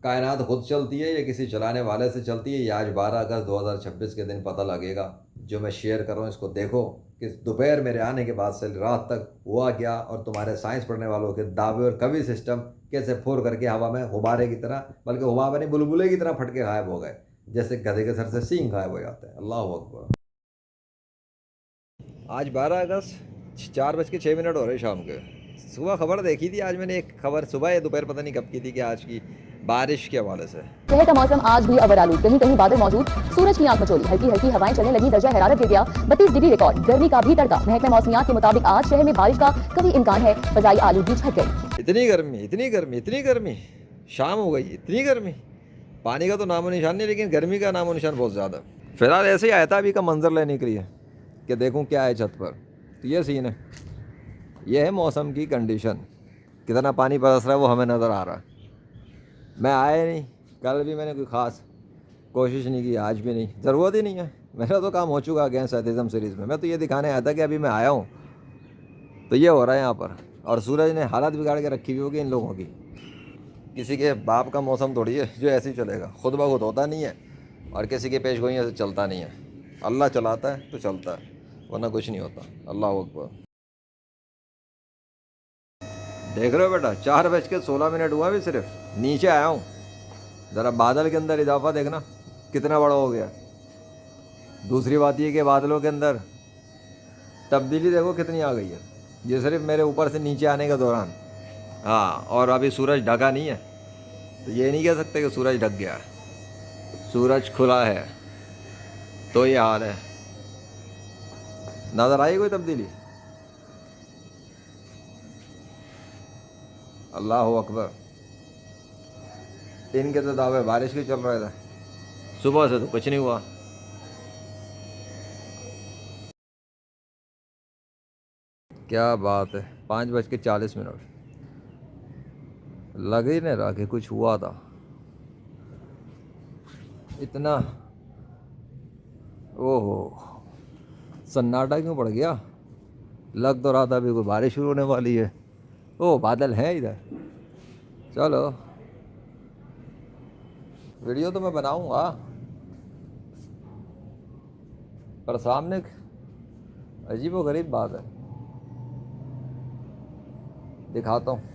कायनात खुद चलती है या किसी चलाने वाले से चलती है, ये आज 12 अगस्त 2026 के दिन पता लगेगा। जो मैं शेयर कर रहा हूँ इसको देखो कि दोपहर मेरे आने के बाद से रात तक हुआ क्या, और तुम्हारे साइंस पढ़ने वालों के दावे और कवि सिस्टम कैसे फोर करके हवा में गुब्बारे की तरह, बल्कि गुब्बारे नहीं बुलबुले की तरह फटके गायब हो गए, जैसे गधे के सर से सींग गायब हो जाते हैं। अल्लाह अकबर। आज 12 अगस्त, 4:06 हो रहे शाम के। सुबह खबर देखी थी आज मैंने, एक खबर सुबह या दोपहर पता नहीं कब की थी, कि आज की बारिश के हवाले से। शहर का मौसम आज भी अवर आलू, कहीं कहीं बादल मौजूद, सूरज की आंख मचोली, हल्की हल्की हवाएं चलने लगी, दर्जा हरारत गिर गया 32 डिग्री रिकॉर्ड, गर्मी का भी तड़का। महकमे मौसमियात के मुताबिक आज शहर में बारिश का कभी इम्कान है, फजाई आलूगी छट गई। इतनी गर्मी, इतनी गर्मी, इतनी गर्मी, शाम हो गई, इतनी गर्मी। पानी का तो नामो निशान नहीं, लेकिन गर्मी का नामो निशान बहुत ज़्यादा। फिलहाल ऐसे ही आया था अभी का मंजर लेने के लिए कि देखूं क्या है छत पर। तो ये सीन है, ये है मौसम की कंडीशन। कितना पानी बरस रहा है वो हमें नज़र आ रहा है। मैं आया नहीं, कल भी मैंने कोई ख़ास कोशिश नहीं की, आज भी नहीं, ज़रूरत ही नहीं है। मेरा तो काम हो चुका अगेंस्ट एथिज़म सीरीज़ में। मैं तो ये दिखाने आया था कि अभी मैं आया हूँ तो ये हो रहा है यहाँ पर। और सूरज ने हालत बिगाड़ के रखी हुई होगी इन लोगों की। किसी के बाप का मौसम थोड़ी है जो ऐसे ही चलेगा, खुद ब खुद होता नहीं है, और किसी के पेश गोइयों से चलता नहीं है। अल्लाह चलाता है तो चलता है, वरना कुछ नहीं होता। अल्लाह अकबर। देख रहे हो बेटा, 4:16 हुआ भी, सिर्फ नीचे आया हूँ। ज़रा बादल के अंदर इजाफा देखना कितना बड़ा हो गया। दूसरी बात ये कि बादलों के अंदर तब्दीली देखो कितनी आ गई है, ये सिर्फ मेरे ऊपर से नीचे आने के दौरान। हाँ, और अभी सूरज ढका नहीं है, तो ये नहीं कह सकते कि सूरज ढक गया है। सूरज खुला है तो ये हाल है। नज़र आई कोई तब्दीली? अल्लाह अकबर। इनके तो दावे बारिश के चल रहे थे, सुबह से तो कुछ नहीं हुआ। क्या बात है, 5:40 लग ही नहीं रहा कि कुछ हुआ था। इतना ओहो, सन्नाटा क्यों पड़ गया? लग तो रहा था अभी कोई बारिश शुरू होने वाली है। ओ, बादल हैं इधर। चलो, वीडियो तो मैं बनाऊंगा, पर सामने अजीब व गरीब बात है, दिखाता हूँ।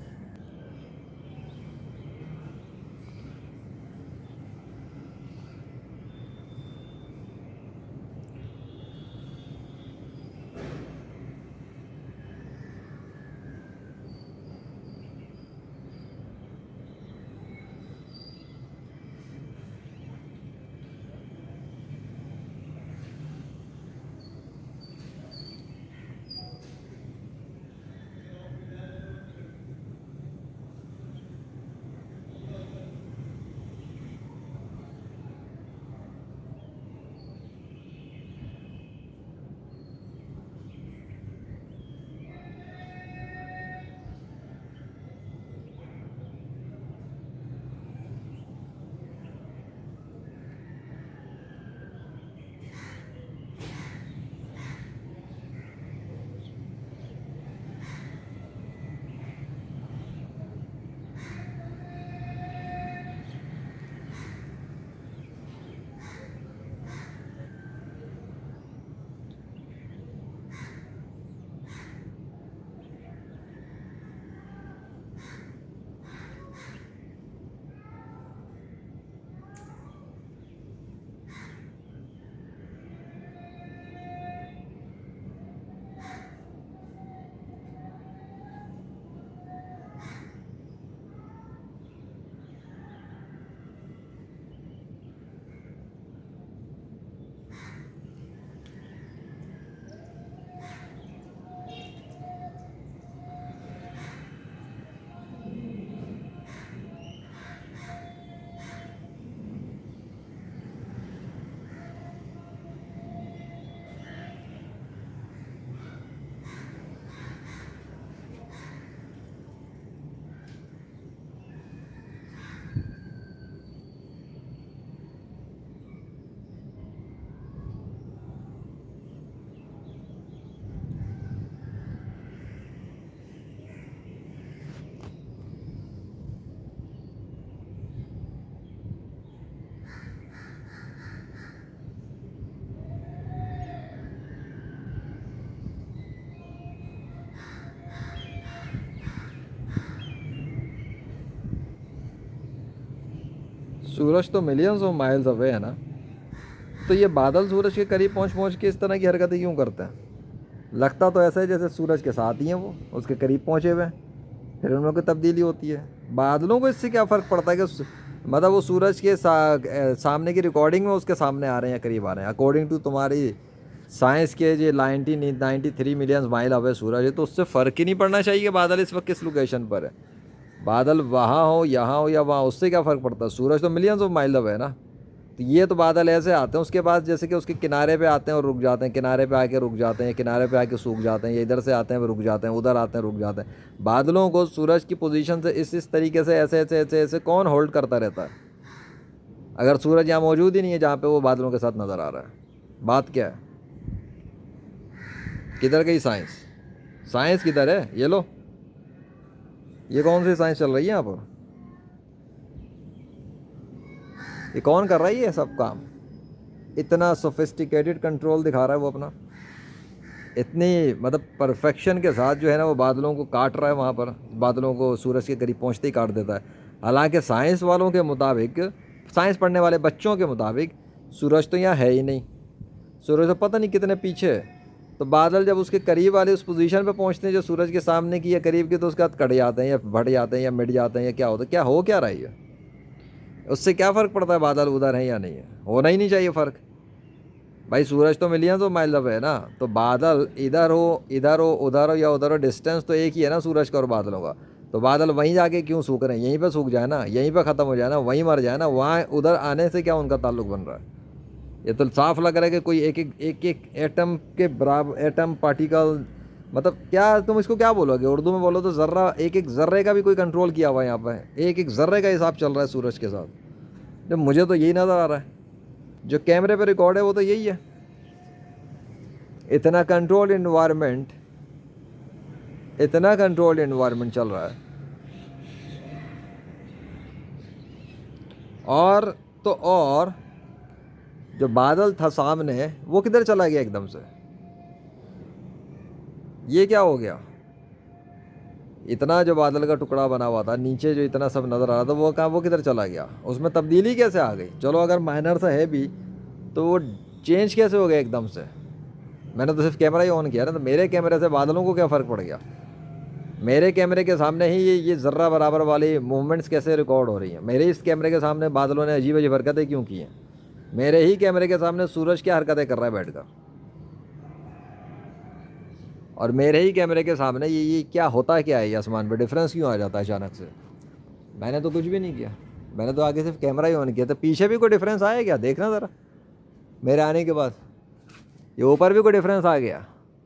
सूरज तो मिलियंस ऑफ माइल्स अवे है ना, तो ये बादल सूरज के करीब पहुंच के इस तरह की हरकतें क्यों करते हैं? लगता तो ऐसा है जैसे सूरज के साथ ही हैं, वो उसके करीब पहुंचे हुए हैं, फिर उनमें कोई तब्दीली होती है। बादलों को इससे क्या फ़र्क पड़ता है कि मतलब वो सूरज के सामने की रिकॉर्डिंग में उसके सामने आ रहे हैं या करीब आ रहे हैं? अकॉर्डिंग टू तुम्हारी साइंस के जो 93 मिलियन माइल अवे सूरज है, तो उससे फ़र्क ही नहीं पड़ना चाहिए कि बादल इस वक्त किस लोकेशन पर है। बादल वहाँ हो, यहाँ हो या वहाँ, उससे क्या फ़र्क पड़ता है? सूरज तो मिलियंस ऑफ माइल अवे है ना। तो ये तो बादल ऐसे आते हैं उसके पास जैसे कि उसके किनारे पे आते हैं और रुक जाते हैं, किनारे पे आके रुक जाते हैं, किनारे पे आके सूख जाते हैं, या इधर से आते हैं रुक जाते हैं, उधर आते हैं रुक जाते हैं। बादलों को सूरज की पोजीशन से इस तरीके से ऐसे कौन होल्ड करता रहता है? अगर सूरज यहाँ मौजूद ही नहीं है जहाँ पे वो बादलों के साथ नज़र आ रहा है, बात क्या है? किधर गई साइंस? साइंस किधर है? ये लो, ये कौन सी साइंस चल रही है यहाँ पर? ये कौन कर रहा है ये सब काम? इतना सोफिस्टिकेटेड कंट्रोल दिखा रहा है वो अपना, इतनी मतलब परफेक्शन के साथ जो है ना वो बादलों को काट रहा है वहाँ पर, बादलों को सूरज के करीब पहुँचते ही काट देता है। हालांकि साइंस वालों के मुताबिक, साइंस पढ़ने वाले बच्चों के मुताबिक, सूरज तो यहाँ है ही नहीं, सूरज तो पता नहीं कितने पीछे है। तो बादल जब उसके करीब वाले उस पोजीशन पे पहुँचते हैं जो सूरज के सामने की या करीब की, तो उसके बाद कट जाते हैं या फट जाते हैं या मिट जाते हैं या क्या होता है? क्या हो क्या रहा है? उससे क्या फ़र्क पड़ता है बादल उधर है या नहीं है? होना ही नहीं चाहिए फ़र्क भाई। सूरज तो मिलियंस ऑफ माइल अवे है ना, तो बादल इधर हो उधर हो या उधर हो, डिस्टेंस तो एक ही है ना सूरज का और बादलों का। तो बादल वहीं जाके क्यों सूख रहे हैं? यहीं पे सूख जाए ना, यहीं पे ख़त्म हो जाए ना, वहीं मर जाए ना, वहाँ उधर आने से क्या उनका ताल्लुक बन रहा है? ये तो साफ लग रहा है कि कोई एक एटम के बराबर, एटम पार्टिकल, मतलब क्या तुम इसको क्या बोलोगे? उर्दू में बोलो तो ज़र्रा, एक ज़र्रे का भी कोई कंट्रोल किया हुआ है यहाँ पर, एक ज़र्रे का हिसाब चल रहा है सूरज के साथ। जब मुझे तो यही नज़र आ रहा है, जो कैमरे पे रिकॉर्ड है वो तो यही है। इतना कंट्रोल्ड इन्वायरमेंट, इतना कंट्रोल्ड इन्वायरमेंट चल रहा है। और तो और जो बादल था सामने वो किधर चला गया एकदम से? ये क्या हो गया? इतना जो बादल का टुकड़ा बना हुआ था नीचे, जो इतना सब नज़र आ रहा था, वो कहाँ, वो किधर चला गया? उसमें तब्दीली कैसे आ गई? चलो अगर माइनर सा है भी तो वो चेंज कैसे हो गया एकदम से? मैंने तो सिर्फ कैमरा ही ऑन किया ना, तो मेरे कैमरे से बादलों को क्या फ़र्क पड़ गया? मेरे कैमरे के सामने ही ये ज़र्रा बराबर वाली मूवमेंट्स कैसे रिकॉर्ड हो रही हैं? मेरे इस कैमरे के सामने बादलों ने अजीब अजीब हरकतें क्यों की हैं? मेरे ही कैमरे के सामने सूरज क्या हरकतें कर रहा है बैठकर? और मेरे ही कैमरे के सामने ये क्या होता क्या है? ये आसमान पे डिफरेंस क्यों आ जाता है अचानक से? मैंने तो कुछ भी नहीं किया, मैंने तो आगे सिर्फ कैमरा ही ऑन किया। तो पीछे भी कोई डिफरेंस आया क्या? देखना ज़रा, मेरे आने के बाद ये ऊपर भी कोई डिफरेंस आ गया?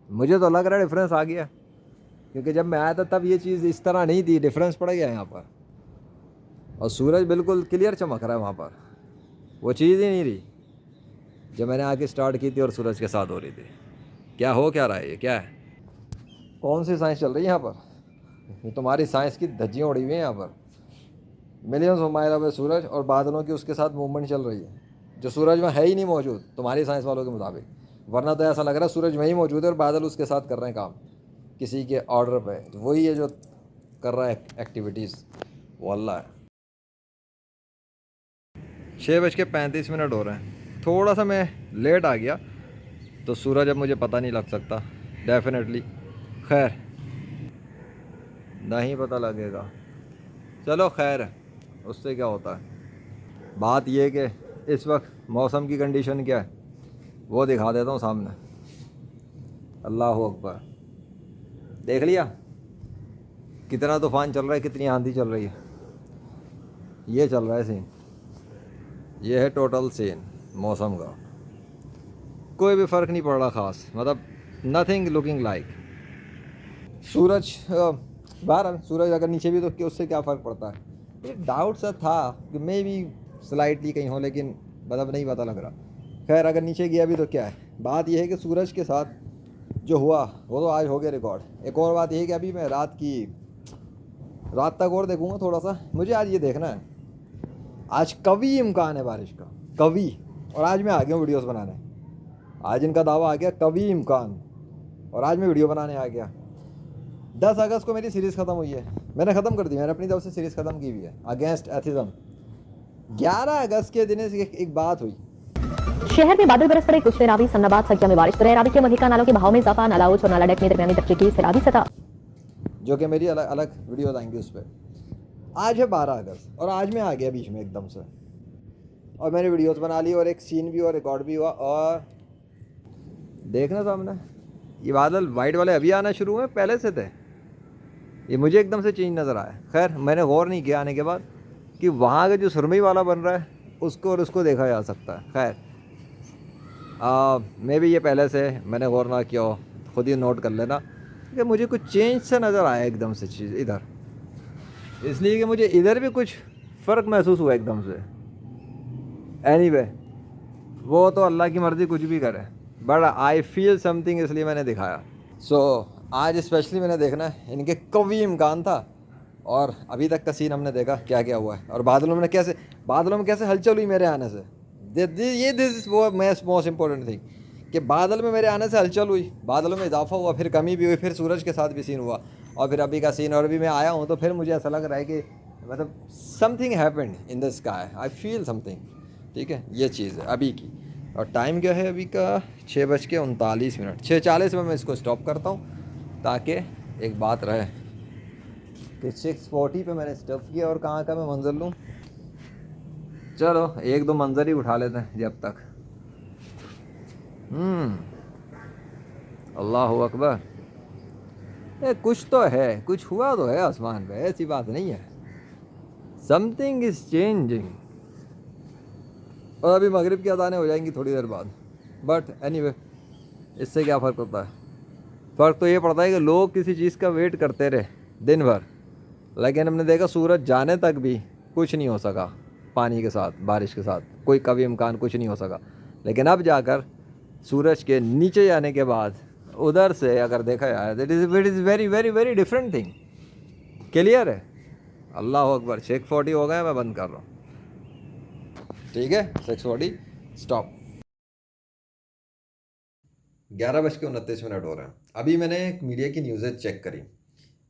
मुझे तो लग रहा है डिफरेंस आ गया, क्योंकि जब मैं आया था तब ये चीज़ इस तरह नहीं थी, डिफरेंस पड़ गया यहाँ पर। और सूरज बिल्कुल क्लियर चमक रहा है वहाँ पर, वो चीज़ ही नहीं रही जब मैंने आके स्टार्ट की थी और सूरज के साथ हो रही थी। क्या हो क्या रहा है? ये क्या है? कौन सी साइंस चल रही है यहाँ पर? ये तुम्हारी साइंस की धज्जियाँ उड़ी हुई हैं यहाँ पर। मिलियंस ऑफ माइल अवे सूरज और बादलों की उसके साथ मूवमेंट चल रही है, जो सूरज में है ही नहीं मौजूद तुम्हारी साइंस वालों के मुताबिक। वरना तो ऐसा लग रहा है सूरज वहीं मौजूद है और बादल उसके साथ कर रहे हैं काम किसी के ऑर्डर पे। तो वही है जो कर रहा है एक्टिविटीज़, वो अल्लाह है। 6:35 हो रहे हैं। थोड़ा सा मैं लेट आ गया तो सूरज अब मुझे पता नहीं लग सकता डेफिनेटली। खैर, नहीं पता लगेगा, चलो खैर, उससे क्या होता है। बात ये कि इस वक्त मौसम की कंडीशन क्या है वो दिखा देता हूँ सामने। अल्लाह अकबर, देख लिया कितना तूफ़ान चल रहा है, कितनी आंधी चल रही है। ये चल रहा है सीन, ये है टोटल सीन मौसम का। कोई भी फ़र्क नहीं पड़ रहा ख़ास, मतलब नथिंग लुकिंग लाइक। सूरज बाहर, सूरज अगर नीचे भी तो उससे क्या फ़र्क पड़ता है? एक डाउट सा था कि मे भी स्लाइटली कहीं हो, लेकिन मतलब नहीं पता लग रहा। खैर, अगर नीचे गया भी तो क्या है। बात यह है कि सूरज के साथ जो हुआ वो तो आज हो गया रिकॉर्ड। एक और बात यह है कि अभी मैं रात तक और देखूँगा थोड़ा सा। मुझे आज ये देखना है, आज कभी इम्कान है बारिश का, कभी। और आज मैं आ गया हूँ वीडियोस बनाने, आज इनका दावा आ गया कभी इम्कान, और आज मैं वीडियो बनाने आ गया। 10 अगस्त को मेरी सीरीज़ ख़त्म हुई है, मैंने ख़त्म कर दी, मैंने अपनी तरफ से सीरीज़ ख़त्म की हुई है अगेंस्ट एथिज़म। 11 अगस्त के दिन एक बात हुई। शहर में बादल बरस पड़े। कुछ देर रावी सन्नाबाद सकिया में बारिश। रावी के महिका नालों के बहाव में इजाफा। नाला उच और नाला डेक में दरमियानी दर्जे की सैलाबी सतह, जो कि मेरी अलग अलग वीडियोज आएंगी उस पर। आज है 12 अगस्त और आज मैं आ गया बीच में एकदम से, और मैंने वीडियोस बना ली और एक सीन भी और रिकॉर्ड भी हुआ। और देखना सामने ये बादल वाइट वाले अभी आना शुरू हुए, पहले से थे। ये मुझे एकदम से चेंज नज़र आया। खैर मैंने गौर नहीं किया आने के बाद कि वहाँ का जो सुरमई वाला बन रहा है उसको और उसको देखा जा सकता है। खैर मैं भी ये पहले से मैंने गौर ना किया हो, खुद ही नोट कर लेना कि मुझे कुछ चेंज से नज़र आया एकदम से चीज़ इधर, इसलिए कि मुझे इधर भी कुछ फ़र्क महसूस हुआ एकदम से। एनीवे वो तो अल्लाह की मर्ज़ी, कुछ भी करे, बट आई फील समथिंग, इसलिए मैंने दिखाया। आज स्पेशली मैंने देखना है, इनके कभी इम्कान था। और अभी तक का सीन हमने देखा क्या क्या हुआ है, और बादलों में कैसे हलचल हुई मेरे आने से। ये दिस इज़ वो मोस्ट इम्पोर्टेंट थिंग कि बादल में मेरे आने से हलचल हुई, बादलों में इजाफा हुआ, फिर कमी भी हुई, फिर सूरज के साथ भी सीन हुआ, और फिर अभी का सीन। और अभी मैं आया हूँ तो फिर मुझे ऐसा लग रहा है कि मतलब something happened in the sky, I feel something. ठीक है, ये चीज़ है अभी की। और टाइम क्या है अभी का? 6:39। 6:40 में मैं इसको स्टॉप करता हूँ, ताकि एक बात रहे कि 6:40 पे मैंने स्टॉप किया। और कहाँ का मैं मंजर लूँ? चलो एक दो मंजर ही उठा लेते हैं जब तक। अल्लाह अकबर। कुछ तो है, कुछ हुआ तो है आसमान पे, ऐसी बात नहीं है। Something is changing. और अभी मगरिब की अज़ानें हो जाएंगी थोड़ी देर बाद, बट एनीवे इससे क्या फ़र्क पड़ता है? फ़र्क तो ये पड़ता है कि लोग किसी चीज़ का वेट करते रहे दिन भर, लेकिन हमने देखा सूरज जाने तक भी कुछ नहीं हो सका। पानी के साथ, बारिश के साथ कोई कभी इम्कान कुछ नहीं हो सका। लेकिन अब जाकर सूरज के नीचे जाने के बाद उधर से अगर देखा जाए, it is very very very different thing. Clear है? अल्लाह अकबर। 6:40 हो गए, मैं बंद कर रहा हूँ। ठीक है, 6:40 स्टॉप। 11:29 हो रहे हैं। अभी मैंने एक मीडिया की न्यूज़ें चेक करी।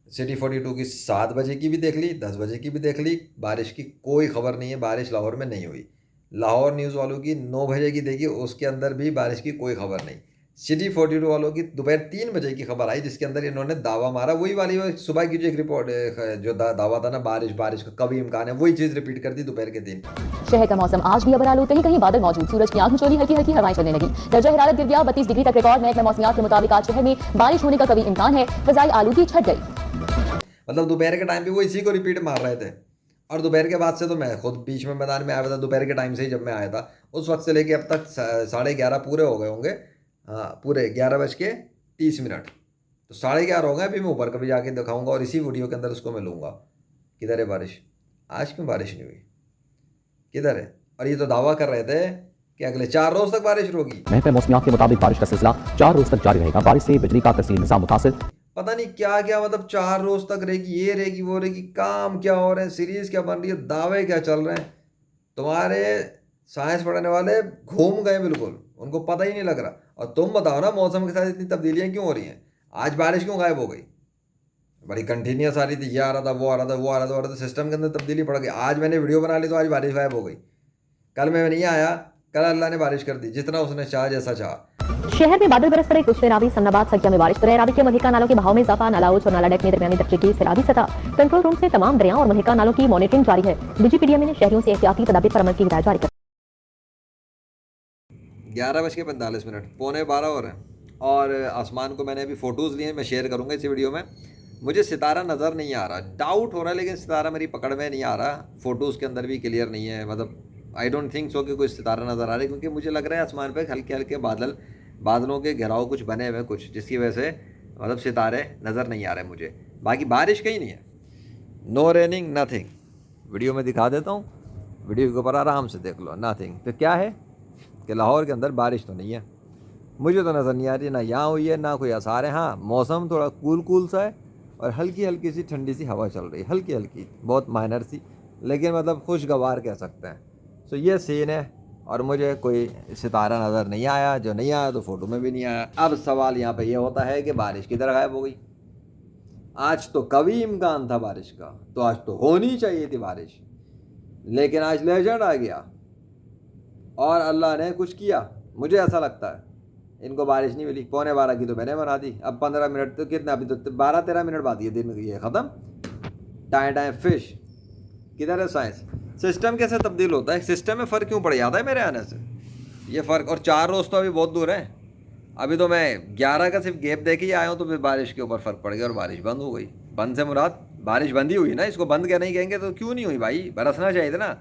सिटी 42 की 7 बजे की भी देख ली, 10 बजे की भी देख ली। बारिश की कोई खबर नहीं है, बारिश लाहौर में नहीं हुई। लाहौर न्यूज़ वालों की 9 बजे की देखी, उसके अंदर भी बारिश की कोई खबर नहीं। सिटी 42 वालों की दोपहर 3 बजे की खबर आई, जिसके अंदर इन्होंने दावा मारा, वही वाली वो सुबह की जो एक रिपोर्ट जो दावा था ना, बारिश का कभी इम्कान है, वही चीज़ रिपीट कर दी दोपहर के दिन। शहर का मौसम आज भी अबर आलू, कहीं कहीं बादल मौजूद। सूरज की आंख मिचोली, हल्की हल्की हवाएं चलने लगी। दर्जा हरारत गिर गया 32 डिग्री तक रिकॉर्ड। महकमा मौसमियात के मुताबिक आज शहर में बारिश होने का कभी इम्कान है। फजाई आलूगी छट गई। मतलब दोपहर के टाइम पे वो इसी को रिपीट मार रहे थे, और दोपहर के बाद से तो मैं खुद बीच में मैदान में आया था। दोपहर के टाइम से ही जब मैं आया था, उस वक्त से लेके अब तक 11:30 पूरे हो गए होंगे। हाँ, पूरे 11:30। तो 11:30 हो गए। अभी मैं ऊपर कभी जाके दिखाऊंगा और इसी वीडियो के अंदर उसको मैं लूँगा। किधर है बारिश? आज क्यों बारिश नहीं हुई? किधर है? और ये तो दावा कर रहे थे कि अगले 4 रोज तक बारिश होगी। महकमा मौसमियात के मुताबिक बारिश का सिलसिला 4 रोज तक जारी रहेगा। बारिश से बिजली का तरसील निज़ाम मुतासिर। पता नहीं क्या क्या, मतलब 4 रोज तक रहेगी, ये रहेगी, वो रहेगी। काम क्या हो रहे हैं, सीरीज क्या बन रही है, दावे क्या चल रहे हैं? तुम्हारे साइंस पढ़ने वाले घूम गए बिल्कुल, उनको पता ही नहीं लग रहा। और तुम बताओ ना, मौसम के साथ इतनी तब्दीलियां क्यों हो रही हैं? आज बारिश क्यों गायब हो गई? बड़ी कंटिन्यूस आ रही थी, ये आ रहा था, वो आ रहा था, वो आ रहा था, वो आ रहा था। सिस्टम के अंदर तब्दीली पड़ गई। आज मैंने वीडियो बना ली तो आज बारिश गायब हो गई। कल मैं नहीं आया, कल अल्लाह ने बारिश कर दी, जितना उसने चाहा, जैसा चाहा। शहर में बादल बरस पड़े। कुछ देर रावी सन्नाबाद सकिया में बारिश। रावी के महिका नालों के बहाव में इजाफा। नाला उच और नाला डेक में दरमियानी दर्जे की सैलाबी सतह। कंट्रोल रूम से तमाम दरियाओं और महिका नालों की मॉनिटरिंग जारी है। डीजीपीडीएम ने शहरियों से एहतियाती तदाबीर पर अमल की हिदायत जारी कर 11:45, 11:45 हो रहे हैं। और आसमान को मैंने अभी फ़ोटोज़ लिए, मैं शेयर करूँगा इसी वीडियो में। मुझे सितारा नज़र नहीं आ रहा, डाउट हो रहा है, लेकिन सितारा मेरी पकड़ में नहीं आ रहा। फ़ोटोज़ के अंदर भी क्लियर नहीं है, मतलब आई डोंट थिंक सो कि कोई सितारा नज़र आ रहा है, क्योंकि मुझे लग रहा है आसमान पे हल्के हल्के बादलों के घेराव कुछ बने हुए कुछ, जिसकी वजह से मतलब सितारे नज़र नहीं आ रहे मुझे। बाकी बारिश कहीं नहीं है, नो रेनिंग, नथिंग। वीडियो में दिखा देता हूँ, वीडियो के ऊपर आराम से देख लो। नथिंग तो क्या है कि लाहौर के अंदर बारिश तो नहीं है, मुझे तो नज़र नहीं आ रही, ना यहाँ हुई है ना कोई आसार है। हाँ, मौसम थोड़ा कूल सा है और हल्की हल्की सी ठंडी सी हवा चल रही है, हल्की हल्की, बहुत माइनर सी, लेकिन मतलब खुशगवार कह सकते हैं। सो ये सीन है, और मुझे कोई सितारा नज़र नहीं आया। जो नहीं आया तो फ़ोटो में भी नहीं आया। अब सवाल यहाँ पे ये होता है कि बारिश किधर गायब हो गई? आज तो कभी इम्कान था बारिश का, तो आज तो होनी चाहिए थी बारिश। लेकिन आज लेजेंड आ गया और अल्लाह ने कुछ किया। मुझे ऐसा लगता है इनको बारिश नहीं मिली, 11:15 की तो मैंने बना दी। अब 15 मिनट तो कितना, अभी तो 12-13 मिनट बाद ये दिन ये ख़त्म। Time time fish. किधर है साइंस? सिस्टम कैसे तब्दील होता है? सिस्टम में फ़र्क क्यों पड़ जाता है मेरे आने से? ये फ़र्क, और 4 रोज़ तो अभी बहुत दूर है। अभी तो मैं 11 का सिर्फ गैप दे के ही आया हूँ, तो फिर बारिश के ऊपर फ़र्क पड़ गया और बारिश बंद हो गई। बंद से मुराद बारिश बंद ही हुई ना, इसको बंद क्या नहीं कहेंगे तो क्यों नहीं हुई भाई? बरसना चाहिए था ना।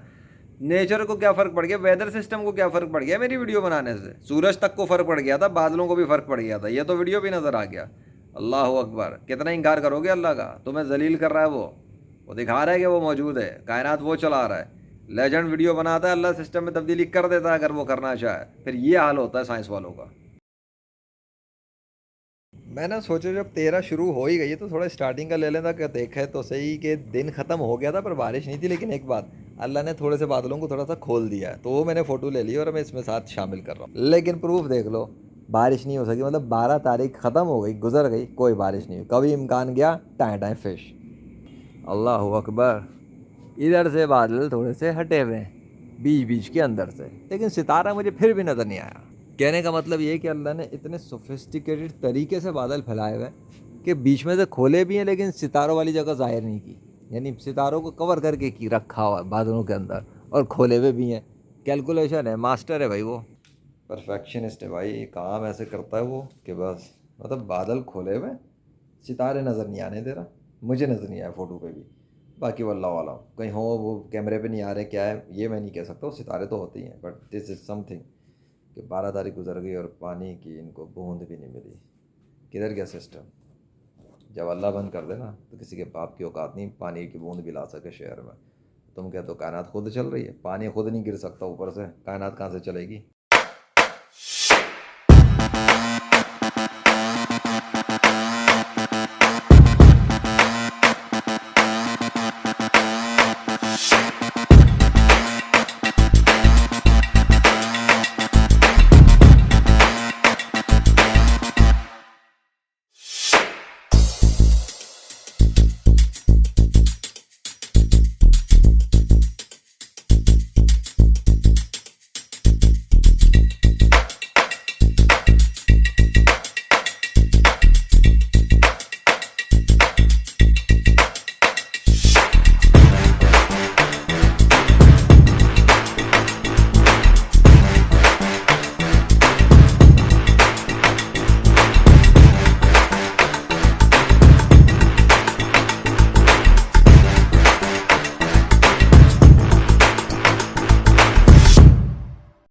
नेचर को क्या फ़र्क पड़ गया, वेदर सिस्टम को क्या फ़र्क पड़ गया मेरी वीडियो बनाने से? सूरज तक को फ़र्क पड़ गया था, बादलों को भी फ़र्क पड़ गया था, ये तो वीडियो भी नज़र आ गया। अल्लाह अकबर। कितना इंकार करोगे अल्लाह का? तुम्हें जलील कर रहा है वो दिखा रहा है कि वो मौजूद है, कायनात वो चला रहा है। लेजेंड वीडियो बनाता है, अल्लाह सिस्टम में तब्दीली कर देता है अगर वो करना चाहे। फिर ये हाल होता है साइंस वालों का। मैंने सोचा जब 13 शुरू हो ही गई है तो थोड़ा स्टार्टिंग का ले लेना, कि देखे तो सही कि दिन ख़त्म हो गया था पर बारिश नहीं थी। लेकिन एक बात, अल्लाह ने थोड़े से बादलों को थोड़ा सा खोल दिया है, तो वो मैंने फ़ोटो ले ली और मैं इसमें साथ शामिल कर रहा हूँ। लेकिन प्रूफ देख लो, बारिश नहीं हो सकी। मतलब 12 तारीख ख़त्म हो गई, गुजर गई, कोई बारिश नहीं हुई। कभी इम्कान गया, टाइम टाइम फिश। अल्लाह अकबर। इधर से बादल थोड़े से हटे हुए हैं बीच बीच के अंदर से, लेकिन सितारा मुझे फिर भी नज़र नहीं आया। कहने का मतलब ये है कि अल्लाह ने इतने सोफिस्टिकेटेड तरीके से बादल फैलाए हुए हैं कि बीच में से खोले भी हैं लेकिन सितारों वाली जगह ज़ाहिर नहीं की। यानी सितारों को कवर करके की रखा हुआ है बादलों के अंदर, और खोले हुए भी हैं। कैलकुलेशन है, मास्टर है भाई वो, परफेक्शनिस्ट है भाई। काम ऐसे करता है वो कि बस, मतलब बादल खोले हुए, सितारे नज़र नहीं आने दे रहा। मुझे नज़र नहीं आया फ़ोटो पे भी। बाकी वल्लाह वाला कहीं हो, वो कैमरे पे नहीं आ रहे, क्या है ये मैं नहीं कह सकता। वो सितारे तो होते ही हैं, बट दिस इज़ समथिंग कि 12 तारीख गुजर गई और पानी की इनको बूंद भी नहीं मिली। किधर गया सिस्टम? जब अल्लाह बंद कर देना तो किसी के बाप की औकात नहीं पानी की बूंद भी ला सके शहर में। तुम क्या तो कायनात खुद चल रही है? पानी खुद नहीं गिर सकता ऊपर से, कायनात कहाँ से चलेगी?